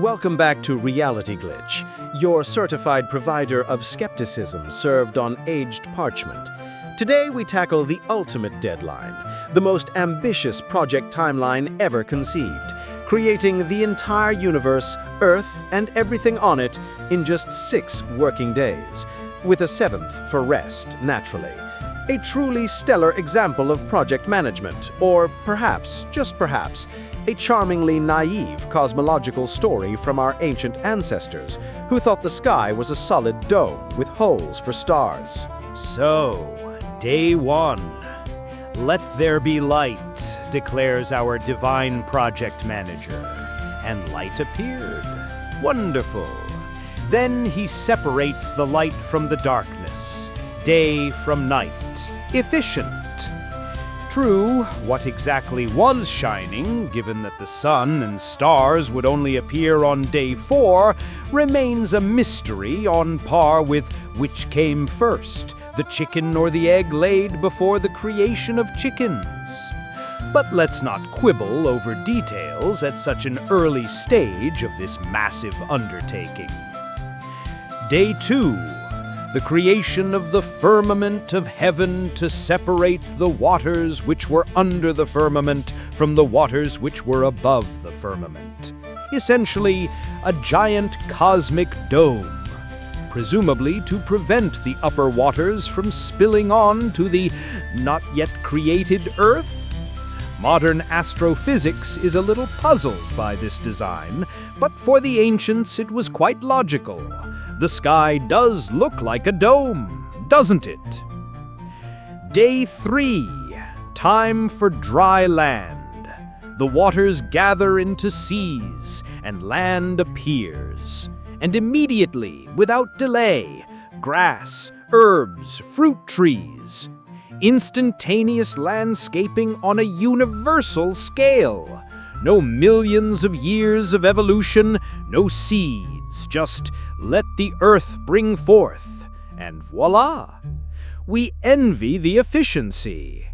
Welcome back to Reality Glitch, your certified provider of skepticism served on aged parchment. Today we tackle the ultimate deadline, the most ambitious project timeline ever conceived, creating the entire universe, Earth, and everything on it in just 6 working days, with a 7th for rest, naturally. A truly stellar example of project management, or perhaps, just perhaps, a charmingly naive cosmological story from our ancient ancestors who thought the sky was a solid dome with holes for stars. So, day 1. Let there be light, declares our divine project manager. And light appeared. Wonderful. Then he separates the light from the darkness, day from night. Efficient. True, what exactly was shining, given that the sun and stars would only appear on day 4, remains a mystery on par with which came first, the chicken or the egg laid before the creation of chickens. But let's not quibble over details at such an early stage of this massive undertaking. Day 2. The creation of the firmament of heaven to separate the waters which were under the firmament from the waters which were above the firmament. Essentially, a giant cosmic dome, presumably to prevent the upper waters from spilling on to the not yet created Earth. Modern astrophysics is a little puzzled by this design, but for the ancients it was quite logical. The sky does look like a dome, doesn't it? Day 3. Time for dry land. The waters gather into seas, and land appears. And immediately, without delay, grass, herbs, fruit trees. Instantaneous landscaping on a universal scale. No millions of years of evolution, no seeds, just let the earth bring forth, and voila! We envy the efficiency.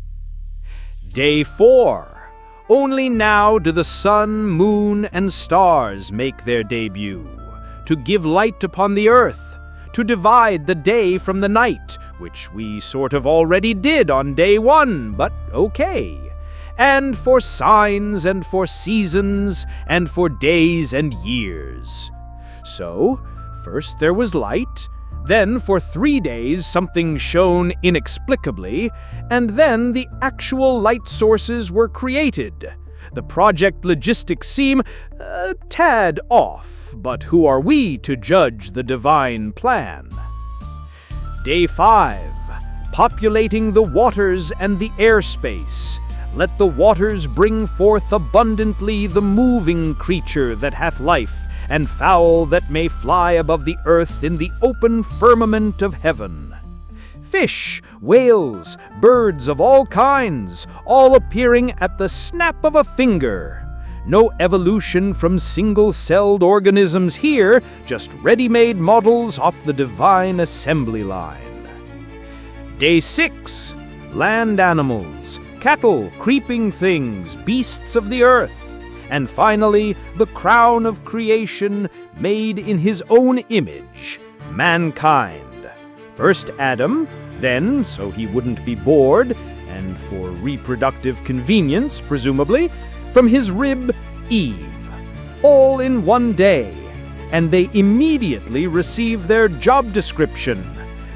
Day 4. Only now do the sun, moon, and stars make their debut, to give light upon the earth, to divide the day from the night, which we sort of already did on day 1, but okay. And for signs, and for seasons, and for days and years. So, first there was light, then for 3 days something shone inexplicably, and then the actual light sources were created. The project logistics seem a tad off, but who are we to judge the divine plan? Day 5. Populating the waters and the airspace. Let the waters bring forth abundantly the moving creature that hath life, and fowl that may fly above the earth in the open firmament of heaven. Fish, whales, birds of all kinds, all appearing at the snap of a finger. No evolution from single-celled organisms here, just ready-made models off the divine assembly line. Day 6. Land animals, cattle, creeping things, beasts of the earth. And finally, the crown of creation made in his own image, mankind. First Adam, then, so he wouldn't be bored, and for reproductive convenience, presumably, from his rib, Eve. All in one day, and they immediately receive their job description.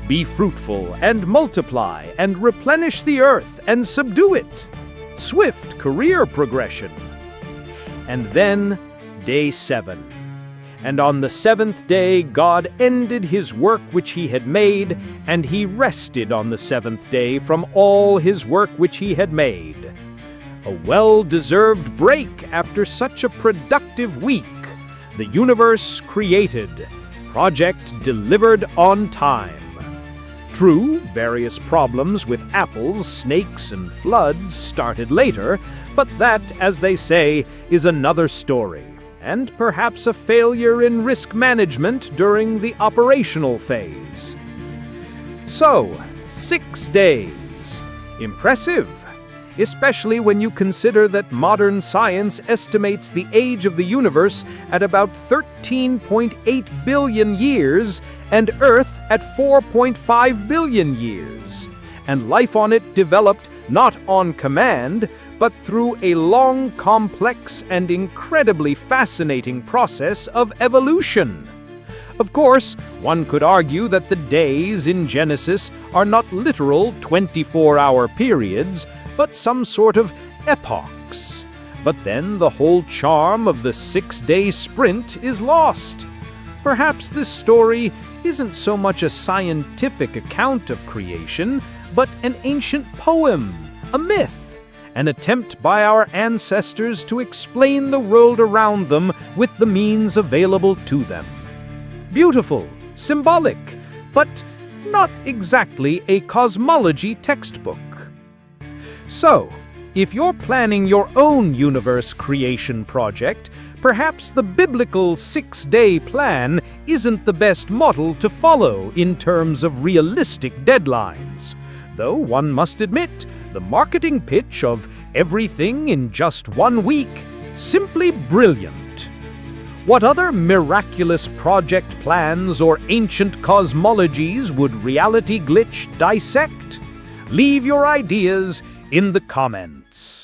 Be fruitful and multiply and replenish the earth and subdue it. Swift career progression. And then, day 7. And on the 7th day God ended his work which he had made, and he rested on the 7th day from all his work which he had made. A well-deserved break after such a productive week. The universe created. Project delivered on time. True, various problems with apples, snakes, and floods started later, but that, as they say, is another story, and perhaps a failure in risk management during the operational phase. So, 6 days. Impressive. especially when you consider that modern science estimates the age of the universe at about 13.8 billion years and Earth at 4.5 billion years. And life on it developed not on command, but through a long, complex, and incredibly fascinating process of evolution. Of course, one could argue that the days in Genesis are not literal 24-hour periods, but some sort of epochs. But then the whole charm of the 6-day sprint is lost. Perhaps this story isn't so much a scientific account of creation, but an ancient poem, a myth, an attempt by our ancestors to explain the world around them with the means available to them. Beautiful, symbolic, but not exactly a cosmology textbook. So, if you're planning your own universe creation project, perhaps the biblical 6-day plan isn't the best model to follow in terms of realistic deadlines. Though one must admit, the marketing pitch of everything in just 1 week, simply brilliant. What other miraculous project plans or ancient cosmologies would Reality Glitch dissect? Leave your ideas in the comments.